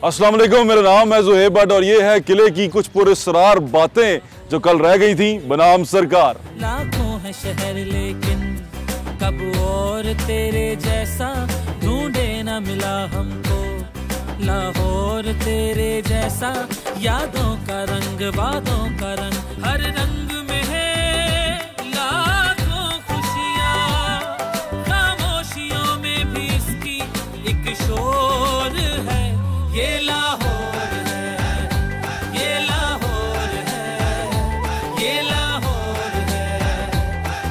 अस्सलाम वालेकुम, मेरा नाम है ज़ुहैब भट्ट और ये है किले की कुछ पुरस्रार बातें जो कल रह गई थी बनाम सरकार। लाखों है शहर लेकिन कब और तेरे जैसा ढूंढे न मिला हमको, लाहौर तेरे जैसा यादों का रंग वादों का रंग, हर रंग में है लाखों खुशियाँ, खामोशियों में भी इसकी एक शोर है। ये लाहौर है, ये लाहौर है, ये लाहौर है,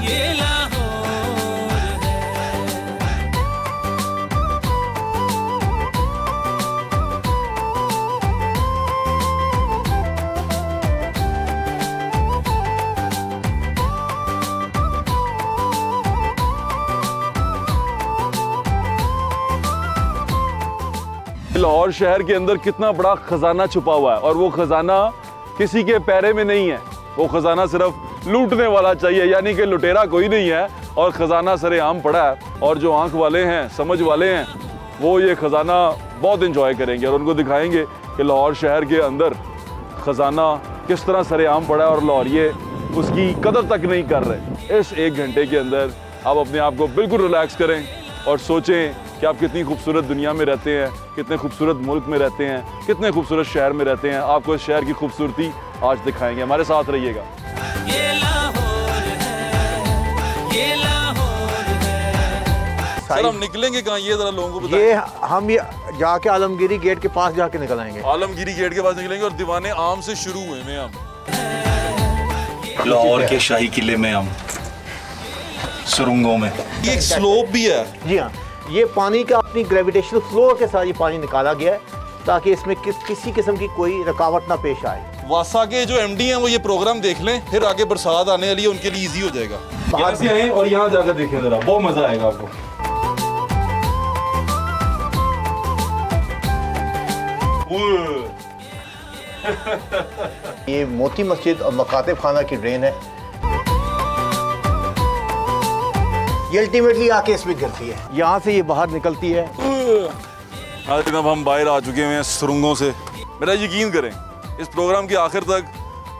ये लाहौर है। लाहौर शहर के अंदर कितना बड़ा खजाना छुपा हुआ है और वो खजाना किसी के पैरे में नहीं है। वो खजाना सिर्फ लूटने वाला चाहिए, यानी कि लुटेरा कोई नहीं है और खजाना सरेआम पड़ा है। और जो आंख वाले हैं, समझ वाले हैं, वो ये खजाना बहुत एंजॉय करेंगे और उनको दिखाएंगे कि लाहौर शहर के अंदर खजाना किस तरह सरेआम पड़ा है और लाहौरिये उसकी कदर तक नहीं कर रहे। इस 1 घंटे के अंदर आप अपने आप को बिल्कुल रिलैक्स करें और सोचें कि आप कितनी खूबसूरत दुनिया में रहते हैं, कितने खूबसूरत मुल्क में रहते हैं, कितने खूबसूरत शहर में रहते हैं। आपको इस शहर की खूबसूरती आज दिखाएंगे, हमारे साथ रहिएगा। ये लाहौर है, ये लाहौर है। सर हम निकलेंगे कहाँ, ये जरा लोगों को बताएं। ये हम जाके आलमगीरी गेट के पास जाके निकल आएंगे। आलमगीरी गेट के पास निकलेंगे और दीवाने आम से शुरू हुए हैं हम लाहौर के शाही किले में, हम सुरंगों में। ये एक स्लोप भी है। जी हाँ, ये पानी का अपनी ग्रेविटेशनल फ्लो के साथ ये पानी निकाला गया है ताकि इसमें किसी किस्म की कोई रुकावट ना पेश आए। वासा के जो एमडी हैं वो ये प्रोग्राम देख लें, फिर आगे बरसात आने वाली है उनके लिए इजी हो जाएगा। यहाँ से आए और यहाँ जाकर देखें जरा, बहुत मजा आएगा आपको। ये मोती मस्जिद और मकातिब खाना की ड्रेन है, ये अल्टीमेटली आके इसमें गिरती है, यहाँ से ये बाहर निकलती है। आज अब हम बाहर आ चुके हैं सुरंगों से। मेरा यकीन करें इस प्रोग्राम के आखिर तक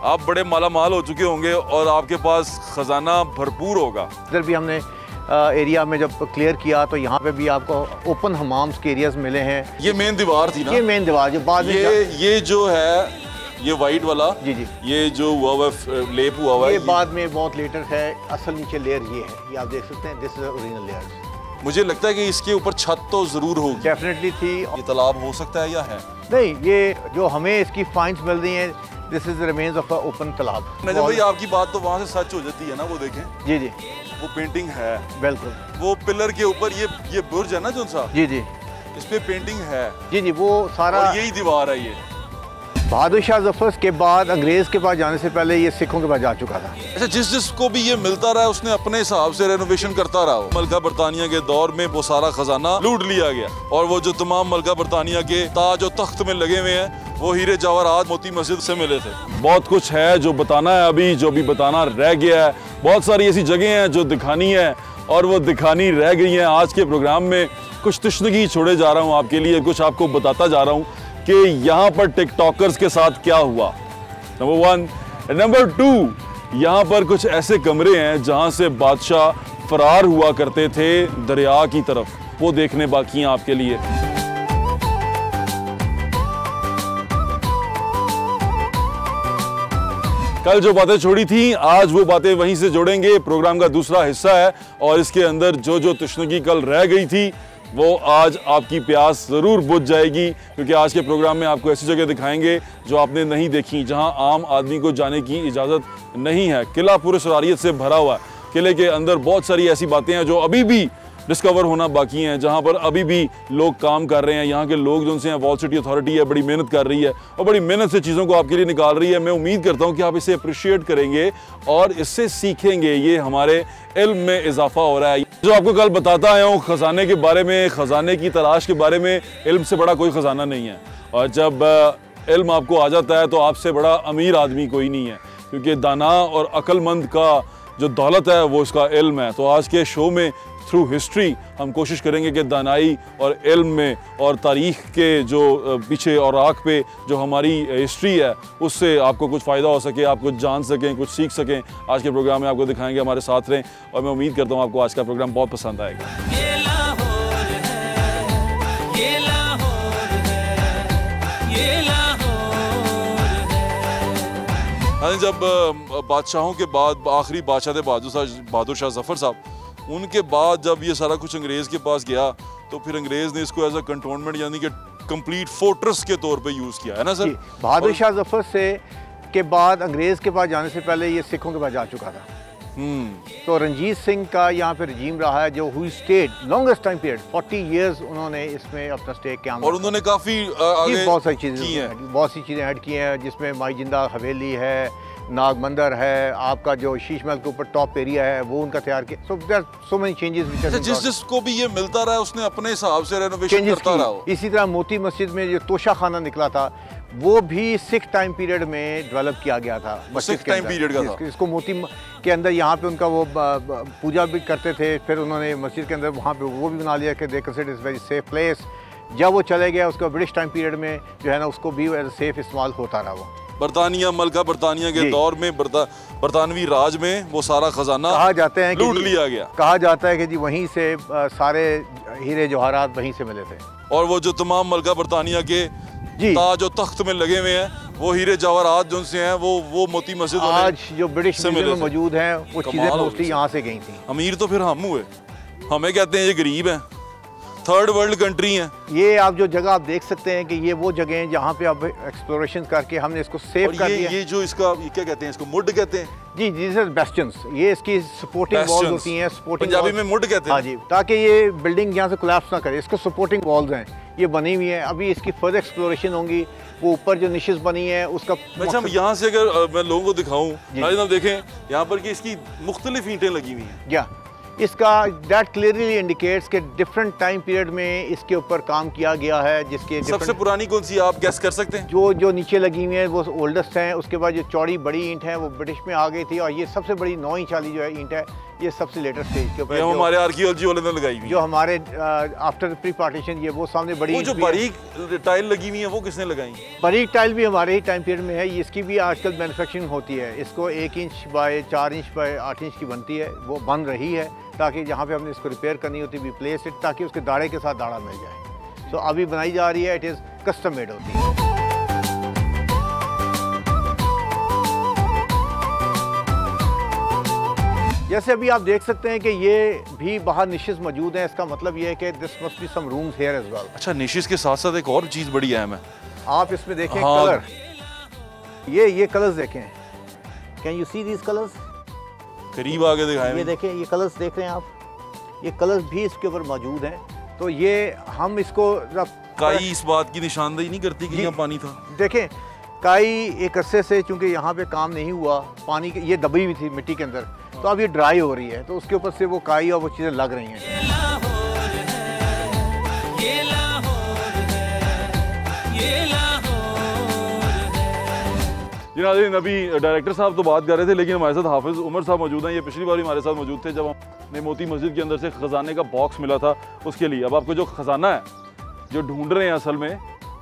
आप बड़े माला माल हो चुके होंगे और आपके पास खजाना भरपूर होगा। इधर भी हमने एरिया में जब क्लियर किया तो यहाँ पे भी आपको ओपन हमाम्स के एरियाज मिले हैं। ये मेन दीवार थी ना? ये मेन दीवार जो बाद में ये जो है ये वाइट वाला, जी जी, ये जो हुआ लेप हुआ हुआ है, ये बाद में बहुत लेटर है। असल नीचे लेयर ये है, ये आप देख सकते हैं, दिस इज ओरिजिनल लेयर। मुझे लगता है कि इसके ऊपर छत तो जरूर होगी। डेफिनेटली थी। ये तालाब हो सकता है या है? नहीं, ये जो हमें इसकी फाइंड्स मिल रही हैं, this is remains of open तालाब। नजर भाई आपकी बात तो वहाँ से सच हो जाती है ना, वो देखें। जी जी, वो पेंटिंग है बिल्कुल। वो पिलर के ऊपर ये बुर्ज है ना जो सा, जी जी, इस पे पेंटिंग है। जी जी, वो सारा और यही दीवार है। ये बहादुर शाह जफर के बाद अंग्रेज के पास जाने से पहले ये सिखों के पास जा चुका था। अच्छा, जिसको भी ये मिलता रहा उसने अपने हिसाब से रेनोवेशन करता रहा। मलका बरतानिया के दौर में वो सारा खजाना लूट लिया गया और वो जो तमाम मलका बरतानिया के ताज और तख्त में लगे हुए हैं वो हीरे जवाहरात मोती मस्जिद से मिले थे। बहुत कुछ है जो बताना है, अभी जो भी बताना रह गया है। बहुत सारी ऐसी जगह हैं जो दिखानी है और वो दिखानी रह गई हैं। आज के प्रोग्राम में कुछ तशनगी छोड़े जा रहा हूँ आपके लिए, कुछ आपको बताता जा रहा हूँ कि यहाँ पर टिकटॉकर्स के साथ क्या हुआ। नंबर 1। नंबर 2, यहाँ पर कुछ ऐसे कमरे हैं जहाँ से बादशाह फरार हुआ करते थे दरिया की तरफ, वो देखने बाकी हैं आपके लिए। कल जो बातें छोड़ी थी आज वो बातें वहीं से जोड़ेंगे। प्रोग्राम का दूसरा हिस्सा है और इसके अंदर जो तशनगी कल रह गई थी वो आज आपकी प्यास ज़रूर बुझ जाएगी, क्योंकि आज के प्रोग्राम में आपको ऐसी जगह दिखाएंगे जो आपने नहीं देखी, जहां आम आदमी को जाने की इजाज़त नहीं है। किला पूरे सरारियत से भरा हुआ है। किले के अंदर बहुत सारी ऐसी बातें हैं जो अभी भी डिस्कवर होना बाकी हैं, जहाँ पर अभी भी लोग काम कर रहे हैं। यहाँ के लोग जो उनसे वॉल सिटी अथॉरिटी है बड़ी मेहनत कर रही है और बड़ी मेहनत से चीज़ों को आपके लिए निकाल रही है। मैं उम्मीद करता हूँ कि आप इसे अप्रिशिएट करेंगे और इससे सीखेंगे। ये हमारे इल्म में इजाफा हो रहा है। जो आपको कल बताता आया हूँ खजाने के बारे में, खजाने की तलाश के बारे में, इल्म से बड़ा कोई खजाना नहीं है। और जब इल्म आपको आ जाता है तो आपसे बड़ा अमीर आदमी कोई नहीं है, क्योंकि दाना और अक्लमंद का जो दौलत है वो उसका इल्म है। तो आज के शो में थ्रू हिस्ट्री हम कोशिश करेंगे कि दानाई और इल्म में और तारीख़ के जो पीछे और आँख पे जो हमारी हिस्ट्री है उससे आपको कुछ फ़ायदा हो सके, आप कुछ जान सकें, कुछ सीख सकें। आज के प्रोग्राम में आपको दिखाएंगे, हमारे साथ रहें और मैं उम्मीद करता हूँ आपको आज का प्रोग्राम बहुत पसंद आएगा। ये लाहौर है, ये लाहौर है, ये लाहौर है। हाँ, जब बादशाहों के बाद आखिरी बादशाह थे बहादुर शाह जफ़र साहब, उनके बाद जब ये सारा कुछ अंग्रेज़ के पास गया तो फिर अंग्रेज़ ने इसको एज अ कंटोनमेंट यानी कि कंप्लीट फोर्ट्रेस के तौर पे यूज़ किया है ना सर। बहादुर शाह जफर से के बाद अंग्रेज़ के पास जाने से पहले ये सिखों के पास जा चुका था। तो रंजीत सिंह का यहाँ पे रजीम रहा है जो हुई state longest time period 40 years उन्होंने इसमें अपना स्टे क्याम और उन्होंने काफ़ी आगे बहुत सारी चीज़ें की हैं, बहुत सी चीज़ें ऐड की हैं, जिसमें माई जिंदा हवेली है, नाग मंदिर है, आपका जो शीश महल के ऊपर टॉप एरिया है वो उनका तैयार किया। So there so many changes जिसको भी ये मिलता रहा उसने अपने हिसाब से रेनोवेशन करता रहा। इसी तरह मोती मस्जिद में जो तोशा खाना निकला था वो भी सिख टाइम पीरियड में डेवलप किया गया था। सिख टाइम पीरियड का था। इसको मोती के अंदर यहाँ पे उनका वो पूजा भी करते थे, फिर उन्होंने मस्जिद के अंदर वहाँ पे वो भी बना लिया कि they consider is very safe place. जब वो चले गया उसका ब्रिटिश टाइम पीरियड में जो है ना उसको भी एज सेफ इस्तेमाल होता रहा। वो बरतानिया मलका बरतानिया के दौर में बरतानवी राज में वो सारा खजाना कहा जाता है लूट लिया गया। कहा जाता है कि जी वहीं से सारे हीरे जवाहरात वहीं से मिले थे। और वो जो तमाम मलका बरतानिया के ताज और तख्त में लगे हुए हैं वो हीरे जवाहरात जो से हैं वो मोती मस्जिद आज जो ब्रिटिश म्यूजियम में मौजूद हैं वो चीज़ें मोस्टली यहाँ से गई थी। अमीर तो फिर हम हुए, हमें कहते हैं ये गरीब हैं, थर्ड वर्ल्ड कंट्री हैं। ये आप जो जगह आप देख सकते हैं कि ये वो जगह हैं जहाँ पे अब एक्सप्लोरेशन करके हमने इसको सेव कर दिया। ये जो इसका ये क्या कहते हैं, इसको मुड कहते हैं जी, दिस इज बेस्टियंस। ये इसकी सपोर्टिंग वॉल्स होती हैं, सपोर्टिंग पंजाबी में मुड कहते हैं। हाँ जी, ताकि ये बिल्डिंग यहाँ से कोलैप्स ना करे, इसको सपोर्टिंग वॉल्स हैं ये बनी हुई है। अभी इसकी फर्दर एक्सप्लोरेशन होंगी, वो ऊपर जो निशेस बनी है उसका। अच्छा, यहाँ से अगर मैं लोगों को दिखाऊं, देखें यहाँ पर कि इसकी मुख्तलिफ ईंटें लगी हुई हैं। या इसका दैट क्लियरली इंडिकेट्स के डिफरेंट टाइम पीरियड में इसके ऊपर काम किया गया है। जिसके सबसे पुरानी कौन सी आप गेस कर सकते हैं? जो नीचे लगी हुई है वो ओल्डेस्ट हैं। उसके बाद जो चौड़ी बड़ी ईंट है वो ब्रिटिश में आ गई थी, और ये सबसे बड़ी 9 इंच वाली जो है ईंट है ये सबसे लेटेस्ट स्टेज के ऊपर हमारे आर्कियोलॉजी वाले ने लगाई हुई, जो हमारे आफ्टर प्री पार्टीशन ये वो सामने बड़ी वो जो बारीक टाइल लगी हुई है वो किसने लगाई? बारीक टाइल भी हमारे ही टाइम पीरियड में है। इसकी भी आजकल मैन्युफैक्चरिंग होती है। इसको 1 inch by 4 inch by 8 inch की बनती है, वो बन रही है ताकि जहाँ पे हमने इसको रिपेयर करनी होती है भी प्लेस इट, ताकि उसके दाड़े के साथ दाड़ा मिल जाए। तो अभी बनाई जा रही है, इट इज़ कस्टम मेड होती है। जैसे अभी आप देख सकते हैं कि ये भी बाहर निशेस मौजूद हैं। इसका मतलब ये है कि this must be some rooms here as well. अच्छा, निशेस के साथ साथ एक और चीज़ बड़ी अहम है, आप इसमें देखें कलर, ये कलर्स देखें, can you see these colours? करीब आगे दिखाएं। ये देखें, ये कलर्स देख रहे हैं आप, ये कलर्स भी इसके ऊपर मौजूद हैं। तो ये हम इसको काई इस बात की निशानदेही नहीं करती कि यहाँ पानी था। देखें, काई एक अरसे से चूंकि यहाँ पे काम नहीं हुआ, पानी ये दबी हुई थी मिट्टी के अंदर, तो अब ये ड्राई हो रही है, तो उसके ऊपर से वो काई और वो चीज़ें लग रही हैं। ये लाहौर है, ये लाहौर है, ये लाहौर है। जी नाज़रीन, अभी डायरेक्टर साहब तो बात कर रहे थे, लेकिन हमारे साथ हाफिज़ उमर साहब मौजूद हैं। ये पिछली बार हमारे साथ मौजूद थे जब हमें मोती मस्जिद के अंदर से ख़जाने का बॉक्स मिला था उसके लिए। अब आपको जो ख़जाना है जो ढूंढ रहे हैं, असल में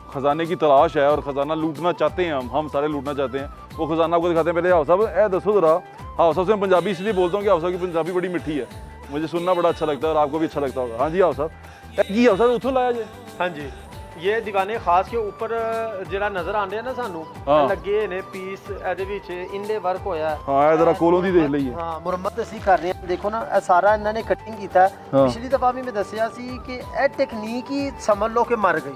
ख़जाने की तलाश है और ख़जाना लूटना चाहते हैं, हम सारे लूटना चाहते हैं, वो ख़जाना आपको दिखाते हैं। पहले हाउ साहब ए दसो ज़रा, हाउ साहब से मैं पंजाबी इसलिए बोलता हूँ कि हाउ साहब की पंजाबी बड़ी मिठी है, मुझे सुनना बड़ा अच्छा लगता है और आपको भी अच्छा लगता होगा। हाँ जी हाउ साहब, जी हाउ साहब उतो लाया जे। हाँ जी, ये दीवाने खास के ऊपर ਜਿਹੜਾ नजर आने हैं ना सानू लगे ने पीस ਇਹਦੇ ਵਿੱਚ ਇਨਲੇ ਵਰਕ ਹੋਇਆ ਹੈ। हाँ जरा कोलों दी देख लईए। हाँ, ਮੁਰੰਮਤ ਅਸੀਂ ਕਰ ਰਹੇ ਹਾਂ। देखो ना ਇਹ ਸਾਰਾ ਇਹਨਾਂ ਨੇ ਕਟਿੰਗ ਕੀਤਾ ਹੈ। ਪਿਛਲੀ ਦਫਾ ਵੀ ਮੈਂ ਦੱਸਿਆ ਸੀ ਕਿ ਇਹ ਟੈਕਨੀਕ ਹੀ ਸਮਝ ਲਓ ਕਿ ਮਰ ਗਈ।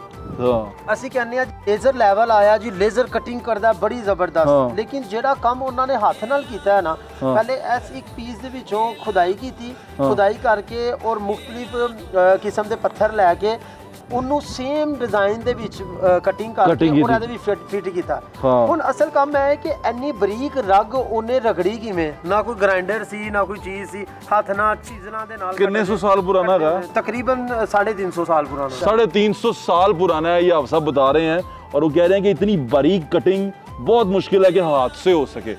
ਅਸੀਂ ਕਹਿੰਦੇ ਆ ਲੇਜ਼ਰ ਲੈਵਲ ਆਇਆ ਜੀ, ਲੇਜ਼ਰ ਕਟਿੰਗ ਕਰਦਾ ਬੜੀ ਜ਼ਬਰਦਸਤ, ਲੇਕਿਨ ਜਿਹੜਾ ਕੰਮ ਉਹਨਾਂ ਨੇ ਹੱਥ ਨਾਲ ਕੀਤਾ ਹੈ ਨਾ, ਪਹਿਲੇ ਇਸ ਇੱਕ ਪੀਸ ਦੇ ਵਿੱਚੋਂ ਖੁਦਾਈ ਕੀਤੀ, ਖੁਦਾਈ ਕਰਕੇ ਔਰ ਮੁxtਲਿਫ ਕਿਸਮ ਦੇ ਪੱਥਰ ਲੈ ਕੇ ਉਹਨੂੰ ਸੇਮ ਡਿਜ਼ਾਈਨ ਦੇ ਵਿੱਚ ਕਟਿੰਗ ਕਰਕੇ ਉਹਨਾਂ ਦੇ ਵੀ ਫਿੱਟ ਕੀਤਾ। ਹੁਣ ਅਸਲ ਕੰਮ ਹੈ ਕਿ ਇੰਨੀ ਬਰੀਕ ਰਗ ਉਹਨੇ ਰਗੜੀ ਕਿਵੇਂ, ਨਾ ਕੋਈ ਗ੍ਰਾਈਂਡਰ ਸੀ ਨਾ ਕੋਈ ਚੀਜ਼ ਸੀ, ਹੱਥ ਨਾਲ ਚੀਜ਼ਾਂ ਦੇ ਨਾਲ। कितने सौ साल पुराना है? तकरीबन 350 साल पुराना। 350 साल पुराना है, ये आप सब बता रहे हैं, और वो कह रहे हैं कि इतनी बारीक कटिंग बहुत मुश्किल है कि हाथ से हो सके।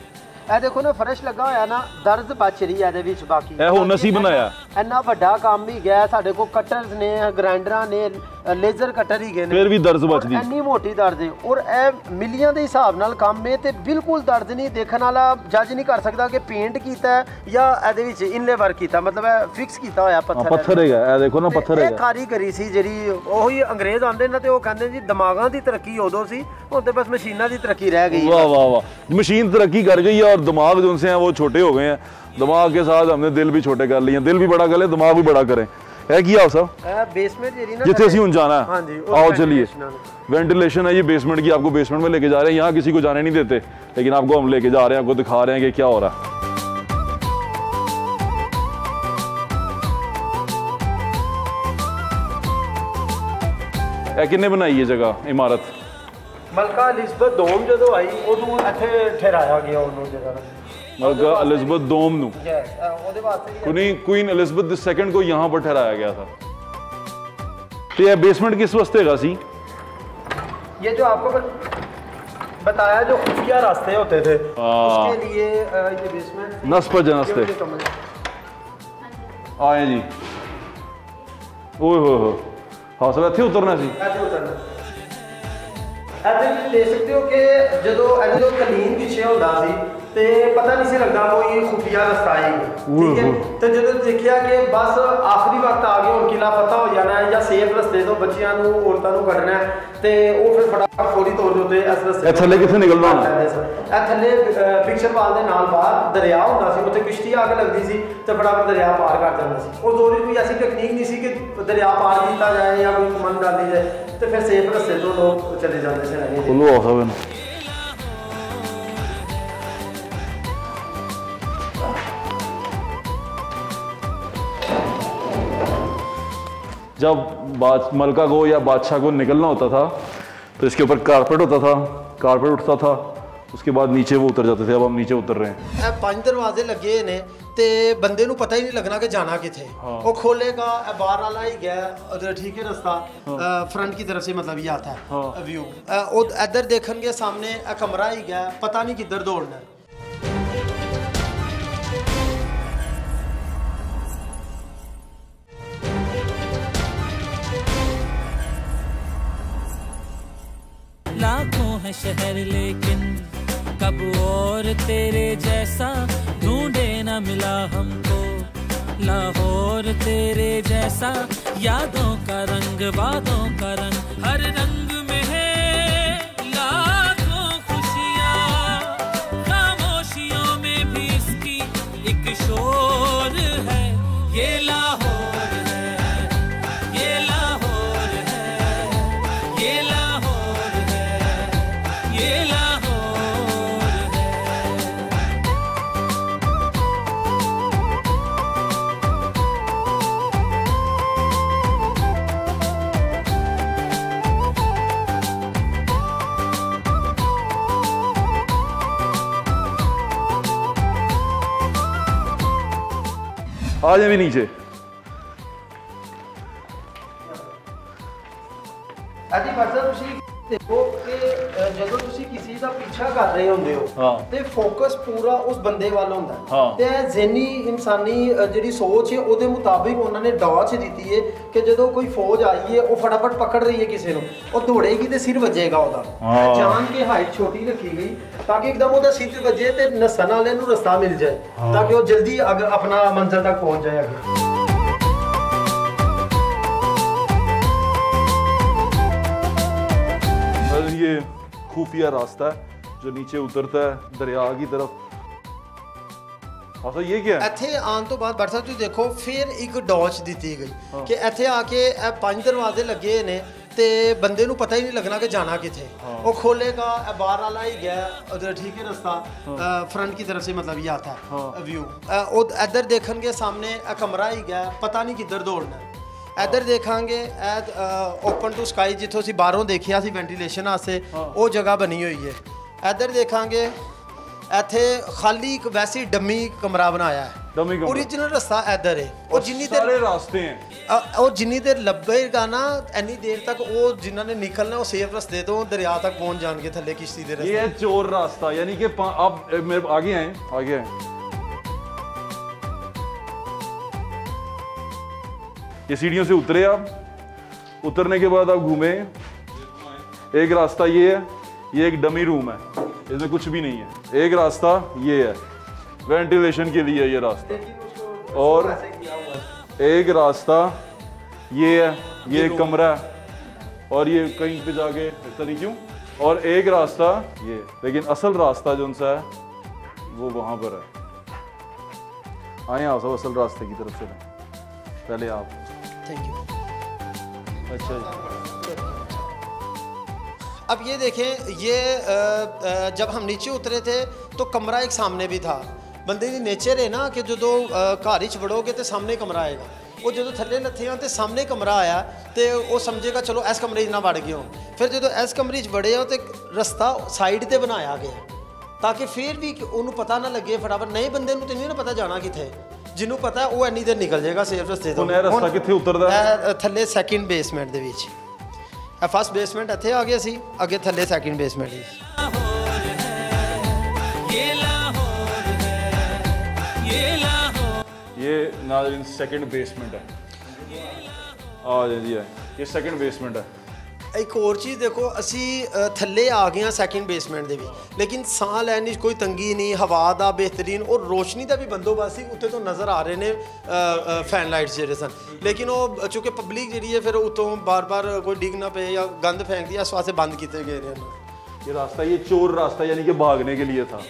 ਇਹ ਦੇਖੋ ਨਾ ਫਰਸ਼ ਲੱਗਾ ਹੋਇਆ ਨਾ, ਦਰਦ ਬਚ ਰਹੀ ਹੈ ਇਹਦੇ ਵਿੱਚ। ਬਾਕੀ ਇਹ ਹੁਣ ਅਸੀਂ ਬਣਾਇਆ ਇੰਨਾ ਵੱਡਾ ਕੰਮ ਹੀ ਗਿਆ ਸਾਡੇ ਕੋਲ, ਕਟਰਸ ਨੇ, ਗ੍ਰਾਈਂਡਰਾਂ ਨੇ, ਲੇਜ਼ਰ ਕਟਰ ਹੀ ਗਏ ਨੇ, ਫਿਰ ਵੀ ਦਰਦ ਬਚਦੀ। ਇੰਨੀ ਮੋਟੀ ਦਰਦ ਹੈ ਔਰ ਇਹ ਮਿਲੀਆਂ ਦੇ ਹਿਸਾਬ ਨਾਲ ਕੰਮ ਹੈ ਤੇ ਬਿਲਕੁਲ ਦਰਦ ਨਹੀਂ। ਦੇਖਣ ਵਾਲਾ ਜੱਜ ਨਹੀਂ ਕਰ ਸਕਦਾ ਕਿ ਪੇਂਟ ਕੀਤਾ ਜਾਂ ਇਹਦੇ ਵਿੱਚ ਇਨਲੇ ਵਰਕ ਕੀਤਾ, ਮਤਲਬ ਇਹ ਫਿਕਸ ਕੀਤਾ ਹੋਇਆ ਪੱਥਰ ਹੈਗਾ। ਇਹ ਦੇਖੋ ਨਾ ਪੱਥਰ ਹੈਗਾ। ਇਹ ਕਾਰੀਗਰੀ ਸੀ ਜਿਹੜੀ ਉਹੀ ਅੰਗਰੇਜ਼ ਆਉਂਦੇ ਨੇ ਤੇ ਉਹ ਕਹਿੰਦੇ ਜੀ ਦਿਮਾਗਾਂ ਦੀ ਤਰੱਕੀ ਉਦੋਂ ਸੀ, ਹੁਣ ਤੇ ਬਸ ਮਸ਼ੀਨਾਂ ਦੀ ਤਰੱਕੀ रह गई। वाह वाह वाह, मशीन तरक्की कर गई है और दिमाग जो उनसे हैं वो छोटे हो गए हैं। दिमाग के साथ हमने दिल भी छोटे कर लिए, दिल भी बड़ा कर ले, दिमाग भी बड़ा करें। है किया सब बेसमेंट जिथे ਅਸੀਂ ਹੁਣ जाना है। आओ चलिए, वेंटिलेशन है ये बेसमेंट की, आपको बेसमेंट में लेके जा रहे हैं। यहाँ किसी को जाने नहीं देते, लेकिन आपको हम लेके जा रहे हैं, आपको दिखा रहे हैं कि क्या हो रहा है। किन्ने बनाई ये जगह इमारत? ਮਲਕਾ ਐਲਿਜ਼ਬeth ਡੋਮ ਜਦੋਂ ਆਈ ਉਦੋਂ ਇੱਥੇ ਠਹਿਰਾਇਆ ਗਿਆ ਉਹਨੂੰ ਜਗ੍ਹਾ। मलका एलिज़ाबेथ डोम ਨੂੰ ਉਹਦੇ ਵਾਸਤੇ क्वीन एलिज़ाबेथ II को यहाँ पर ठहराया गया था। तो यह बेसमेंट किस वास्ते हैगा सी? ये जो आपको बताया जो खुफिया रास्ते होते थे उसके लिए ये बेसमेंट नस पर जनस्ते आए जी। ओए हो हौसला थे उतरना सी। ऐसे देख सकते हो कि जो कलीन पीछे होता सी ते पता नहीं से लगता कोई खुफिया रास्ता है, ठीक है। तो जो देखिया कि बस आखिरी वक्त आ गया, उनकी लापता हो जाना है या सेफ रस्ते तो बच्चियां नूं औरतां नूं कढना है ते वो फिर फटाफट फौरी तौर ते इस रस्ते थल्ले किथे निकलना होना है। थल्ले पिक्चर पाल दे नाल बाहर दरिया होंदा सी, उत्थे किश्ती आके लगदी सी ते फटाफट दरिया पार कर जांदा सी। और जोरी कोई ऐसी टेक्निक नहीं सी कि दरिया पार किया जाए या कोई मन डाली जाए, तो फिर सेफ रस्ते तो लोग चले जाते थे। बोलो हौसला बनो। जब मलका को या बादशाह को निकलना होता था तो इसके ऊपर कारपेट होता था, कारपेट उठता था, उसके बाद नीचे वो उतर जाते थे। अब हम नीचे उतर रहे हैं। 5 दरवाजे लगे ने ते बंदे नूं पता ही नहीं लगना कि जाना किथे। वो खोलेगा बाहर वाला ही गया, ठीक है, रास्ता फ्रंट की तरफ से मतलब ये आता है व्यू। इधर देखणगे सामने कमरा ही गया, पता नहीं किधर दौड़ना है। लाखों है शहर लेकिन कब और तेरे जैसा ढूंढे न मिला हमको। लाहौर तेरे जैसा यादों का रंग, वादों का रंग, हर रंग में है लाखों खुशियाँ। खामोशियों में भी इसकी एक शोर है। ये लाहौर है, ये लाहौर है, ये लाहौर है, ये लाहौर है। आ जाए भी नीचे। अजी फरजा ਤੁਸੀਂ देखो कि ਜਦੋਂ ਤੁਸੀਂ ਕਿਸੇ ਦਾ ਪਿੱਛਾ ਕਰ ਰਹੇ ਹੁੰਦੇ ਹੋ ਤੇ ਫੋਕਸ ਪੂਰਾ ਉਸ ਬੰਦੇ ਵੱਲ ਹੁੰਦਾ ਤੇ ਜ਼ਿਹਨੀ ਇਨਸਾਨੀ ਜਿਹੜੀ ਸੋਚ ਹੈ ਉਹਦੇ ਮੁਤਾਬਿਕ ਉਹਨਾਂ ਨੇ ਡੌਚ ਦਿੱਤੀ ਹੈ ਕਿ ਜਦੋਂ ਕੋਈ ਫੌਜ ਆਈ ਹੈ ਉਹ ਫਟਾਫਟ ਪਕੜ ਰਹੀ ਹੈ ਕਿਸੇ ਨੂੰ, ਉਹ ਦੌੜੇਗੀ ਤੇ ਸਿਰ ਵੱਜੇਗਾ ਉਹਦਾ। ਜਾਨ ਕੇ ਹਾਈਟ ਛੋਟੀ ਰੱਖੀ ਗਈ ਤਾਂ ਕਿ ਇੱਕਦਮ ਉਹਦਾ ਸਿਰ ਵੱਜੇ ਤੇ ਨਸਣ ਵਾਲੇ ਨੂੰ ਰਸਤਾ ਮਿਲ ਜਾਏ ਤਾਂ ਕਿ ਉਹ ਜਲਦੀ ਆਪਣਾ ਮੰਜ਼ਿਲ ਤੱਕ ਪਹੁੰਚ ਜਾਏ ਅੱਗੇ। ये खुफिया रास्ता है जो नीचे उतरता है दरिया की तरफ। अच्छा ये क्या है? ਇੱਥੇ ਆਉਣ ਤੋਂ ਬਾਅਦ ਬਰਸਾ ਤੁਸੀਂ ਦੇਖੋ ਫਿਰ ਇੱਕ ਡੌਚ ਦਿੱਤੀ ਗਈ ਕਿ ਇੱਥੇ ਆ ਕੇ ਇਹ 5 ਦਰਵਾਜ਼ੇ ਲੱਗੇ ਨੇ ਤੇ ਬੰਦੇ ਨੂੰ ਪਤਾ ਹੀ ਨਹੀਂ ਲੱਗਣਾ ਕਿ ਜਾਣਾ ਕਿੱਥੇ। ਉਹ ਖੋਲੇਗਾ ਬਾਹਰ ਵਾਲਾ ਹੀ ਗਿਆ, ਉਧਰ ठीक है रास्ता फ्रंट की तरफ से मतलब ये आता है व्यू। इधर देखणगे सामने कमरा ही गया, पता नहीं किधर दौड़ना है। इधर देखांगे ओपन टू स्काई जिथों ਅਸੀਂ ਬਾਹਰੋਂ ਦੇਖਿਆ ਸੀ ਵੈਂਟੀਲੇਸ਼ਨ ਵਾਸਤੇ ਉਹ ਜਗ੍ਹਾ ਬਣੀ ਹੋਈ ਹੈ। इधर देखांगे ਇੱਥੇ ਖਾਲੀ ਇੱਕ ਵੈਸੀ ਡੰਮੀ ਕਮਰਾ ਬਣਾਇਆ ਹੈ डमी कमरा ओरिजिनल रास्ता इधर है और जिन्नी देर सारे रास्ते हैं और जिन्नी देर लभेगा ना इन्नी देर तक वो जिन्होंने निकलना वो सेफ रास्ते तो दरिया तक पहुंच जाएंगे थले किश्ती दे रास्ते। ये है चोर रास्ता, यानी कि आप मेरे आगे आए ये सीढ़ियों से उतरे, आप उतरने के बाद आप घूमे, एक रास्ता ये है, ये एक डमी रूम है, इसमें कुछ भी नहीं है। एक रास्ता ये है वेंटिलेशन के लिए ये रास्ता, और एक रास्ता ये है, ये एक कमरा है और ये कहीं पे जाके ऐसा नहीं क्यों, और एक रास्ता ये, लेकिन असल रास्ता जो सा है वो वहां पर है। आए आप सब असल रास्ते की तरफ चलें, पहले आप। Thank you. अच्छा जी, अब ये देखें, ये जब हम नीचे उतरे थे तो कमरा एक सामने भी था। बंदे की नेचर है ना कि जो घर च वड़ोगे तो सामने कमरा आएगा, वो जो थले लथे हो तो सामने कमरा आया तो वो समझेगा चलो इस कमरे ना वड़ गए हो। फिर जो इस कमरे वड़े हो तो रस्ता साइड से बनाया गया ताकि फिर भी उन्होंने पता ना लगे फटाफट। नए बंदे तो नहीं ना पता जाना कितने, जिन्हों पता है वो इन्नी देर निकल जाएगा सेफ रस्ते तो। रास्ता कित्थे उतरदा? थले सैकेंड बेसमेंट दे विच, फर्स्ट बेसमेंट इत्थे आ गया सी, अगे थले सैकेंड बेसमेंट ही। ये नाज़रीन सेकंड बेसमेंट है, आ जी है, ये सेकंड बेसमेंट है। एक और चीज़ देखो, असी थले आ गए सैकेंड बेसमेंट दे भी, लेकिन साह लैने कोई तंगी नहीं, हवा का बेहतरीन और रोशनी का भी बंदोबस्त ही उत्ते तो नज़र आ रहे ने फैन लाइट्स जेडे सन। लेकिन वो चूँकि पब्लिक जी है फिर उतों बार बार कोई डिग ना पे या गंद फेंक दिया, इस वास्ते बंद किए गए हैं। ये रास्ता, ये चोर रास्ता यानी कि भागने के लिए था।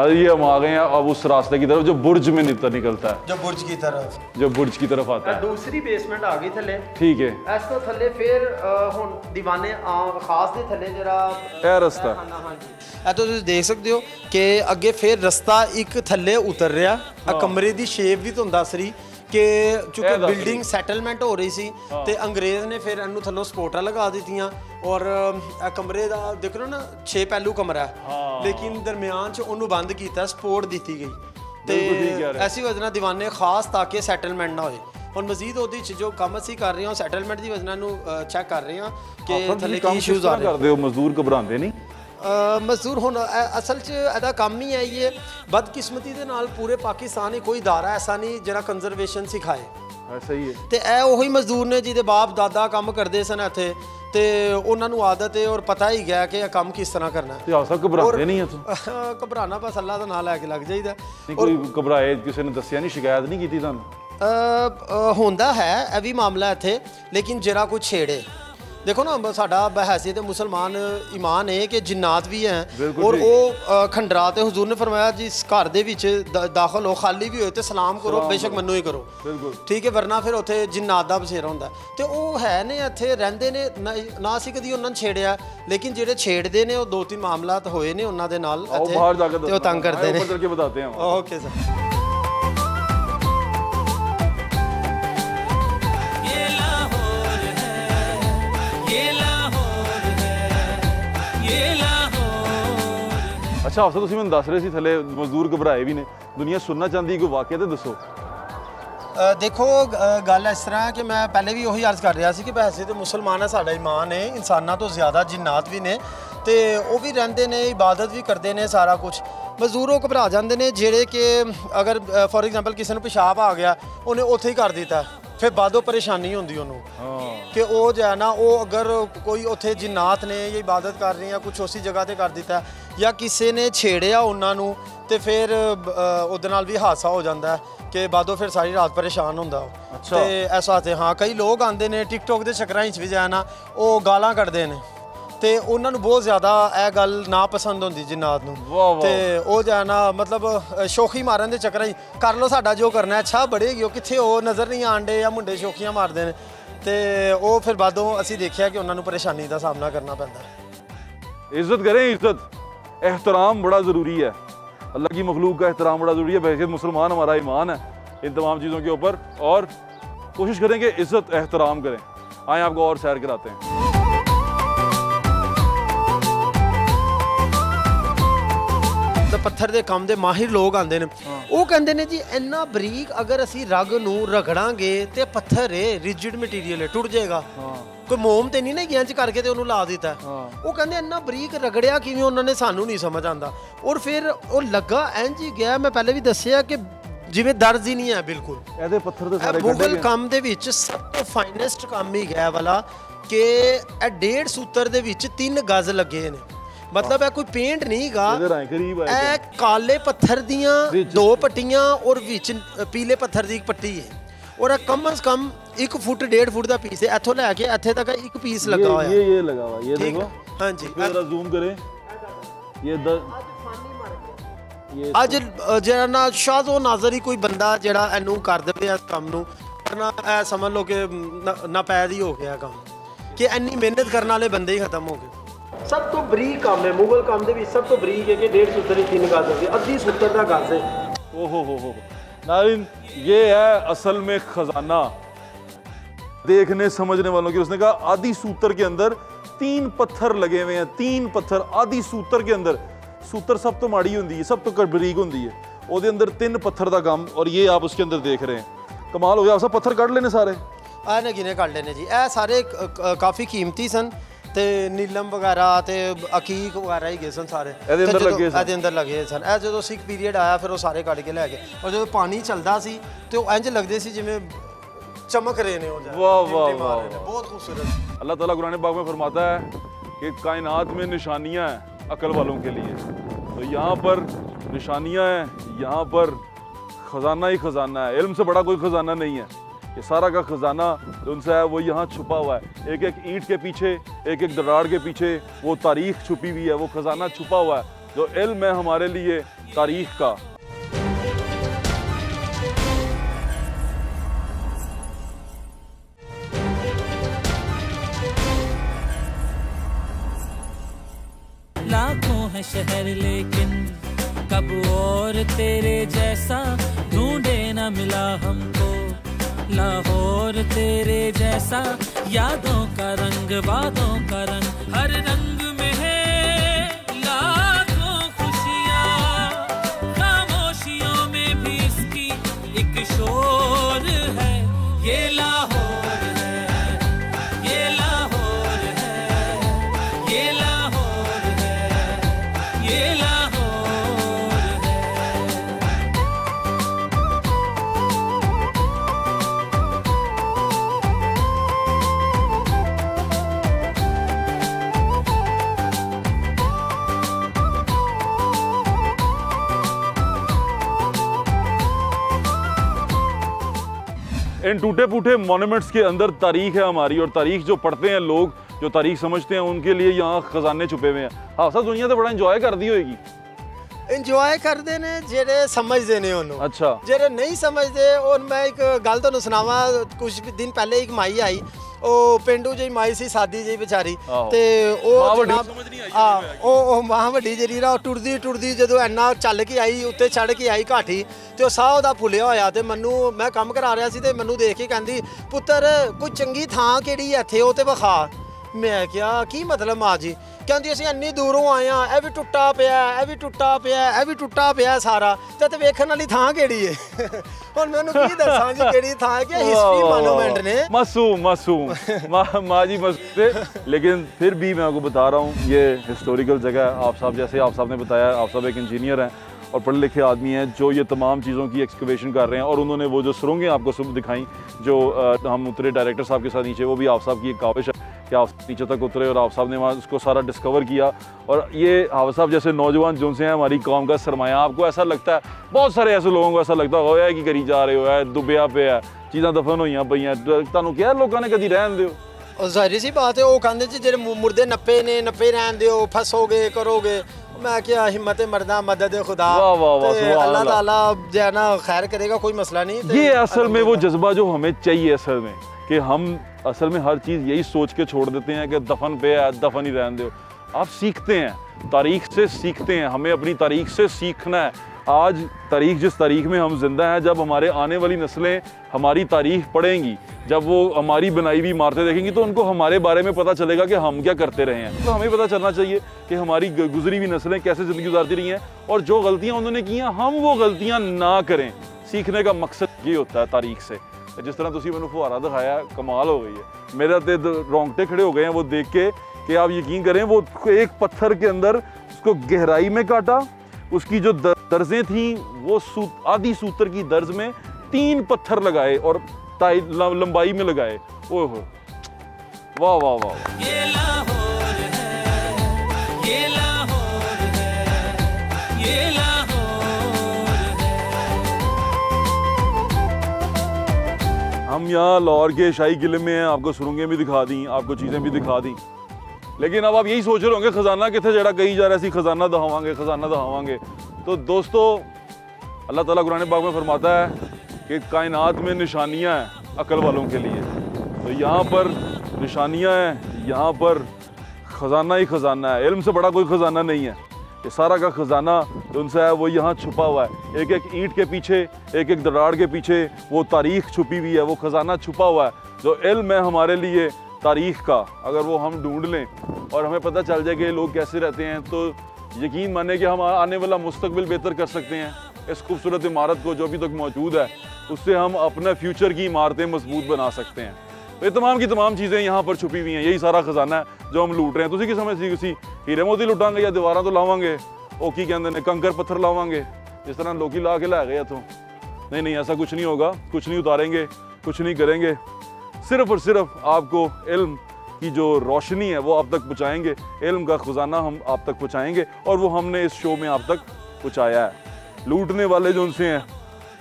ये हम आ गए हैं अब उस रास्ते की तरफ जो बुर्ज में निकलता है, जो बुर्ज की तरफ आता है। दूसरी बेसमेंट आ गई थले, ठीक है। इस तो थले फिर हुन दीवाने खास दे थले जरा ए रास्ता, हां जी ए तो तुम देख सकते हो कि अगे फिर रास्ता एक थले उतर रहा। कमरे की शेप भी तुम दस रही कि चूँकि बिल्डिंग सैटलमेंट हो रही सी ते अंग्रेज ने फिर इनू थल्लों सपोर्टां लगा दित्तियां और कमरे का देख लो ना 6 पहलू कमरा है, लेकिन दरम्यान च उन्होंने बंद किया, सपोर्ट दी गई तो ऐसी वजह दीवाने खास ताकि सैटलमेंट ना होए। और मजीद ਉਹਦੇ ਚ जो ਕੰਮ ਅਸੀਂ ਕਰ ਰਹੇ ਹਾਂ ਸੈਟਲਮੈਂਟ ਦੀ ਵਜ੍ਹਾ ਨੂੰ ਚੈੱਕ ਕਰ ਰਹੇ ਹਾਂ ਕਿ ਥੱਲੇ ਕੀ ਇਸ਼ੂਜ਼ ਆ ਰਹੇ ਕਰਦੇ ਹੋ। ਮਜ਼ਦੂਰ ਘਬਰਾਉਂਦੇ ਨਹੀਂ? ਮਜ਼ਦੂਰ ਹੁਣ ਅਸਲ 'ਚ ਇਹਦਾ ਕੰਮ ਹੀ ਹੈ ਇਹ ਬਦਕਿਸਮਤੀ ਦੇ ਨਾਲ ਪੂਰੇ ਪਾਕਿਸਤਾਨ ਹੀ ਕੋਈ ਇਦਾਰਾ ਐਸਾ ਨਹੀਂ ਜਿਹੜਾ ਕੰਜ਼ਰਵੇਸ਼ਨ ਸਿਖਾਏ। ਸਹੀ ਹੈ। ਤੇ ਇਹ ਉਹੀ ਮਜ਼ਦੂਰ ਨੇ ਜਿਹਦੇ ਬਾਪ ਦਾਦਾ ਕੰਮ ਕਰਦੇ ਸਨ ਇੱਥੇ ਤੇ ਉਹਨਾਂ ਨੂੰ ਆਦਤ ਹੈ ਔਰ ਪਤਾ ਹੀ ਗਿਆ ਕਿ ਇਹ ਕੰਮ ਕਿਸ ਤਰ੍ਹਾਂ ਕਰਨਾ ਹੈ। ਤੇ ਆਸਾ ਘਬਰਾਉਂਦੇ ਨਹੀਂ ਇੱਥੋਂ? ਘਬਰਾਣਾ ਬਸ ਅੱਲਾ ਦਾ ਨਾਮ ਲੈ ਕੇ ਲੱਗ ਜਾਈਦਾ। ਕੋਈ ਘਬਰਾਏ ਕਿਸੇ ਨੇ ਦੱਸਿਆ ਨਹੀਂ, ਸ਼ਿਕਾਇਤ ਨਹੀਂ ਕੀਤੀ ਤੁਹਾਨੂੰ? ਹੁੰਦਾ ਹੈ ਇਹ ਵੀ ਮਾਮਲਾ ਇੱਥੇ, ਲੇਕਿਨ ਜਿਹੜਾ ਕੋਈ ਛੇੜੇ देखो ना साडा बहैसियत मुसलमान ईमान है कि जिन्नात भी हैं और वो खंडरात हुजूर ने फरमाया जिस घर दे विच दाखिल हो खाली भी होए तो सलाम करो, बेशक मनो ही करो, ठीक है, वरना फिर उत्थे जिन्नात दा बसेरा हुंदा। ते वो है ने इत्थे रहिंदे ने ना असीं कदी उन्हां नूं छेड़िया, लेकिन जेहड़े छेड़दे ने वो 2-3 मामलात होए ने उन्हां दे नाल इत्थे ते वो तंग करदे ने। ऊपर के बताते हैं। Okay sir. अच्छा अफसर, तुसीं मैनूं दस रहे सी थले मजदूर घबराए भी ने, दुनिया सुनना चाहती कोई वाकया तो दसो। देखो गल इस तरह है कि मैं पहले भी वही अर्ज कर रहा सी कि बहैसियत मुसलमान है, साडा ईमान है, इंसानां तो ज़्यादा जिन्नात भी ने ते वो भी रहिंदे ने, इबादत भी करते हैं, सारा कुछ। मजदूर वो घबरा जाते हैं जेड़े कि अगर फॉर एग्जाम्पल किसी को पेशाब आ गया उन्हें उत्थे ही कर दिता, फिर बादों परेशानी होंदी उन्होंने कि वो जो है ना वो अगर कोई उत्थे जिन्नात ने या इबादत कर रहे हैं कुछ उसी जगह पर कर दिता या किसी ने छेड़िया उन्होंने तो फिर उहदे नाल भी हादसा हो जाता है कि बादों फिर सारी रात परेशान होंदा। अच्छा। तो ऐसा तो हाँ कई लोग आते हैं टिकटॉक के चक्कर भी जाए ना वो गालां कढ़दे ने तो उन्होंने बहुत ज़्यादा यह गल ना पसंद होंदी जिन्नात नूं ते वो जो है ना मतलब शौखी मारन के चक्कर कर लो साडा जो करना है, अच्छा बढ़ेगी, कित्थे वो नज़र नहीं आन डे या मुंडे शौखियां मारते हैं तो वो फिर बादों असीं देखिया कि उन्होंने परेशानी का सामना करना पैंदा है। इज्जत करें, इज्जत एहतराम बड़ा ज़रूरी है। अल्लाह की मखलूक का एहतराम बड़ा ज़रूरी है। बहरकत मुसलमान हमारा ईमान है इन तमाम चीज़ों के ऊपर, और कोशिश करें कि इज़्ज़त एहतराम करें। आए आपको और सैर कराते हैं। तो पत्थर के काम के माहिर लोग आते हैं, वो कहते हैं जी इन्ना बरीक अगर असी रग नूं रगड़ांगे तो पत्थर है, रिजिड मटीरियल है, टुट जाएगा। कोई मोम तो नहीं ना इंच करके तो उन्होंने ला दिता। वो कहते इन्ना बरीक रगड़िया किवें, उन्होंने सानू नहीं समझ आता। और फिर वो लगा इंज ही गया, मैं पहले भी दसिया कि जिवें दर्ज ही नहीं है बिल्कुल। ਇਹਦੇ ਪੱਥਰ ਦੇ ਸਾਰੇ ਮੁਗਲ ਕੰਮ ਦੇ ਵਿੱਚ ਸਭ ਤੋਂ ਫਾਈਨੈਸਟ ਕੰਮ ਹੀ ਗਿਆ ਵਾਲਾ ਕਿ ਇਹ 1.5 ਸੂਤਰ ਦੇ ਵਿੱਚ 3 ਗਜ਼ ਲੱਗੇ ਨੇ। मतलब है कोई पेंट नहीं गा, काले पत्थर दियां 2 पट्टियां और विच पीले पत्थर दी एक पट्टी है, और कम से कम 1 फुट 1.5 फुट का पीस है। इथों लैके इत्थे तक एक पीस लगा हुआ है। ये लगा हुआ, ये देखो। हां जी, जरा जूम करें। ये आज जेड़ा ना शाज़ो नाज़र ही कोई बंदा जेड़ा इनू कर दे इस काम नू, वरना ऐ समझ लो कि ना पैद ही हो गया काम, कि इन्नी मेहनत करने वाले बंदे ही खत्म हो गए। सब तो बरीक काम है मुगल काम दे भी, सब तो बरीक है कि 1.5 सूत्र ही 3 गज होगी, अद्धी सूत्र का गज है। ओहो नाज़रीन, ये है असल में खजाना देखने समझने वालों की। उसने कहा आधी सूत्र के अंदर 3 पत्थर लगे हुए हैं, 3 पत्थर आधी सूत्र के अंदर। सूत्र सब तो माड़ी होंगी है, सब तो बरीक होंगी है, वो अंदर 3 पत्थर का काम, और ये आप उसके अंदर देख रहे हैं। कमाल हो गया। आप सब पत्थर कट लेने सारे आने गिने कट लेने जी। ए सारे काफ़ी कीमती सन, ते नीलम वगैरह ते अकीक वगैरह ही गए सन सारे अंदर लगे सन। ए जो सिख पीरियड आया फिर वो सारे कट के लैके, और जो पानी चलता सी तो इंज लगते सी जिवें चमक रहे ने। वाह वाह वाह, बहुत खूबसूरत। अल्लाह ताला कुरान पाक में फरमाता है कि कायनात में निशानियाँ हैं अकल वालों के लिए। तो यहाँ पर निशानियाँ हैं, यहाँ पर ख़जाना ही ख़जाना है। इल्म से बड़ा कोई ख़जाना नहीं है। ये सारा का ख़जाना जो उनसे है वो यहाँ छुपा हुआ है। एक एक ईंट के पीछे, एक एक दरार के पीछे वो तारीख़ छुपी हुई है, वो ख़जाना छुपा हुआ है जो इल्म है हमारे लिए तारीख़ का। लाखों है शहर लेकिन कब और तेरे जैसा ढूंढे ना मिला हमको। लाहौर तेरे जैसा यादों का रंग, वादों का रंग, हर रंग में है लाखों खुशियाँ। खामोशियों में भी इसकी एक शोर है। ये लाहौर है, ये लाहौर है, ये लाहौर है, ये लाहौर। इन टूटे फूटे मॉन्यूमेंट्स के अंदर तारीख है हमारी, और तारीख जो पढ़ते हैं लोग, जो तारीख समझते हैं, उनके लिए यहाँ खजाने छुपे हुए हैं। हाँ सब दुनिया तो बड़ा इंजॉय कर दी होगी। इंजॉय करते ने जेड़े समझते ने उन्होंने। अच्छा, जेड़े नहीं समझते, और मैं एक गल तुहानू सुनावा। कुछ दिन पहले एक माई आई, ओ पिंडू जी माई सी, सादी जी बेचारी, ते ओ मां वड्डी जेरी ना टुरदी टुरदी जदों इन्ना चल के आई, उत्ते चढ़ के आई घाटी, ते साह ओहदा फुलिया होया। ते मैनू, मैं काम करा रहा सी, ते मैनू देख के कहंदी पुत्तर कोई चंगी थां केड़ी है इत्थे, ओ ते विखा। मैं क्या की मतलब मां जी? कहंदी असीं इन्नी दूरों आए हां, ए भी टुट्टा पिया, ए भी टुट्टा पिया, ए भी टुट्टा पिया सारा, ते वेखण वाली थां केड़ी है? हुण मैनूं की दस्सां जी केड़ी थां है कि हिस्ट्री मॉन्यूमेंट ने। मासूम माँ जी मस्त। लेकिन फिर भी मैं आपको बता रहा हूँ ये हिस्टोरिकल जगह है। आप साहब, जैसे आप साहब ने बताया, आप साहब एक इंजीनियर हैं और पढ़े लिखे आदमी हैं जो ये तमाम चीज़ों की एक्सकवेशन कर रहे हैं, और उन्होंने वो जो सुरंगें आपको सुबह दिखाई जो हम उतरे डायरेक्टर साहब के साथ नीचे, वो भी आप साहब की एक काविश है कि आप नीचे तक उतरे और आप साहब ने वहाँ उसको सारा डिस्कवर किया। और ये हाफिज़ साहब जैसे नौजवान जो से हैं हमारी कौम का सरमाया। आपको ऐसा लगता है, बहुत सारे ऐसे लोगों को ऐसा लगता होया कि करी जा रहे हो है दुबिया पे है, चीज़ां दफन हुई पई, तुहानूं क्या लोगों ने कदी रहन दिओ। जाहिर सी बात है, वो कहते जी जेडे मुर्दे नप्पे ने, नप्पे रहन दिओ, फसोगे करोगे। मैं क्या हिम्मत मरदा मदद खुदा, अल्लाह ताला जो है ना खैर करेगा, कोई मसला नहीं। ये असल में वो जज्बा जो हमें चाहिए असल में, कि हम असल में हर चीज़ यही सोच के छोड़ देते हैं कि दफन पे है, दफन ही रहने दो। आप सीखते हैं, तारीख से सीखते हैं, हमें अपनी तारीख से सीखना है। आज तारीख, जिस तारीख में हम जिंदा हैं, जब हमारे आने वाली नस्लें हमारी तारीख पढ़ेंगी, जब वो हमारी बनाई हुई इमारतें देखेंगी, तो उनको हमारे बारे में पता चलेगा कि हम क्या करते रहे हैं। तो हमें पता चलना चाहिए कि हमारी गुजरी हुई नस्लें कैसे ज़िंदगी गुजारती रही हैं, और जो गलतियाँ उन्होंने की हैं हम वो गलतियाँ ना करें। सीखने का मकसद ये होता है तारीख से। जिस तरह तुसी मैंने फुहारा दिखाया, कमाल हो गई है। मेरा तो रोंगटे खड़े हो गए हैं वो देख के कि आप यकीन करें, वो एक पत्थर के अंदर उसको गहराई में काटा, उसकी जो दर्जें थी वो आधी सूत्र की दर्ज में 3 पत्थर लगाए और लंबाई में लगाए। ओहो, वाह वाह वाह वाह। ये लाहौर है, ये लाहौर है, ये लाहौर है। हम यहाँ लाहौर के शाही किले में हैं, आपको सुरंगें भी दिखा दी, आपको चीज़ें भी दिखा दी, लेकिन अब आप यही सोच रहे होंगे खजाना कितने जड़ा कही जा रहा है, खजाना दहावांगे, खजाना दहावांगे। तो दोस्तों, अल्लाह ताला कुरान पाक में फरमाता है कि कायनात में निशानियां हैं अकल वालों के लिए। तो यहाँ पर निशानियां हैं, यहाँ पर खजाना ही खजाना है। इल्म से बड़ा कोई खजाना नहीं है। ये सारा का खजाना जो उनसे है वो यहाँ छुपा हुआ है। एक एक ईंट के पीछे, एक एक दराड़ के पीछे वो तारीख छुपी हुई है, वो खजाना छुपा हुआ है। जो इल्म है हमारे लिए तारीख का, अगर वो हम ढूंढ लें और हमें पता चल जाए कि लोग कैसे रहते हैं, तो यकीन माने कि हम आने वाला मुस्तकबिल बेहतर कर सकते हैं। इस खूबसूरत इमारत को जो अभी तक मौजूद है, उससे हम अपने फ्यूचर की इमारतें मजबूत बना सकते हैं। तो ये तमाम की तमाम चीज़ें यहाँ पर छुपी हुई हैं। यही सारा खजाना है जो हम लूट रहे हैं। तुसी की समझ सी किसी हीरे मोती लुटांगे या दीवारां तो लावांगे, ओ की कहते हैं कंकर पत्थर लावांगे, जिस तरह लोग ला के ला गए। तो नहीं, ऐसा कुछ नहीं होगा, कुछ नहीं उतारेंगे, कुछ नहीं करेंगे। सिर्फ और सिर्फ आपको इल्म की जो रोशनी है वो आप तक पहुँचाएंगे, इल्म का खजाना हम आप तक पहुँचाएंगे, और वो हमने इस शो में आप तक पहुँचाया है। लूटने वाले जो उनसे हैं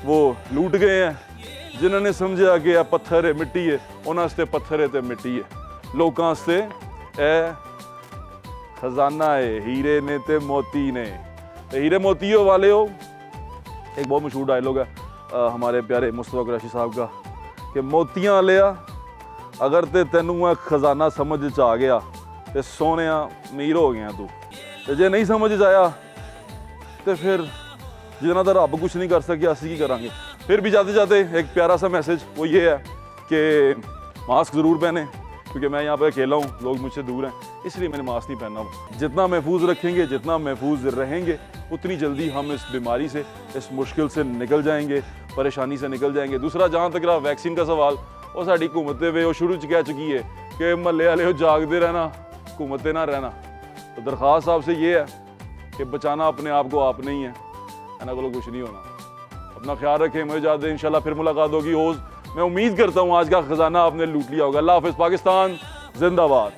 वो लूट गए हैं, जिन्होंने समझा कि यह पत्थर है, मिट्टी है, उन्होंने पत्थर है तो मिट्टी है। लोगों से ए खजाना है, हीरे ने ते मोती ने, हीरे मोतियों वाले हो। एक बहुत मशहूर डायलॉग है हमारे प्यारे मुस्तफा कुरैशी साहब का कि मोतियां लिया अगर ते तेनू खजाना समझ च आ गया तो सोने अमीर हो गया तू, तो जे नहीं समझ आया तो फिर जितना तो रब कुछ नहीं कर सके, असी की करांगे। फिर भी जाते जाते एक प्यारा सा मैसेज वो ये है कि मास्क ज़रूर पहने, क्योंकि मैं यहाँ पे अकेला हूँ, लोग मुझसे दूर हैं, इसलिए मैंने मास्क नहीं पहना हुआ। जितना महफूज रखेंगे, जितना महफूज रहेंगे, उतनी जल्दी हम इस बीमारी से, इस मुश्किल से निकल जाएंगे, परेशानी से निकल जाएंगे। दूसरा, जहाँ तक रहा वैक्सीन का सवाल, वो साड़ी हुकूमतें वे शुरू च कह चुकी है कि महल्ले वाले हो जागते रहना, हुकूमतें ना रहना। तो दरख्वास्त आपसे ये है कि बचाना अपने आप को आपने ही है, ना को कुछ नहीं होना। अपना ख्याल रखें, मुझे इजाज़त दें, इंशाल्लाह फिर मुलाकात होगी। मैं उम्मीद करता हूँ आज का खजाना आपने लूट लिया होगा। अल्लाह हाफ़िज़। पाकिस्तान जिंदाबाद।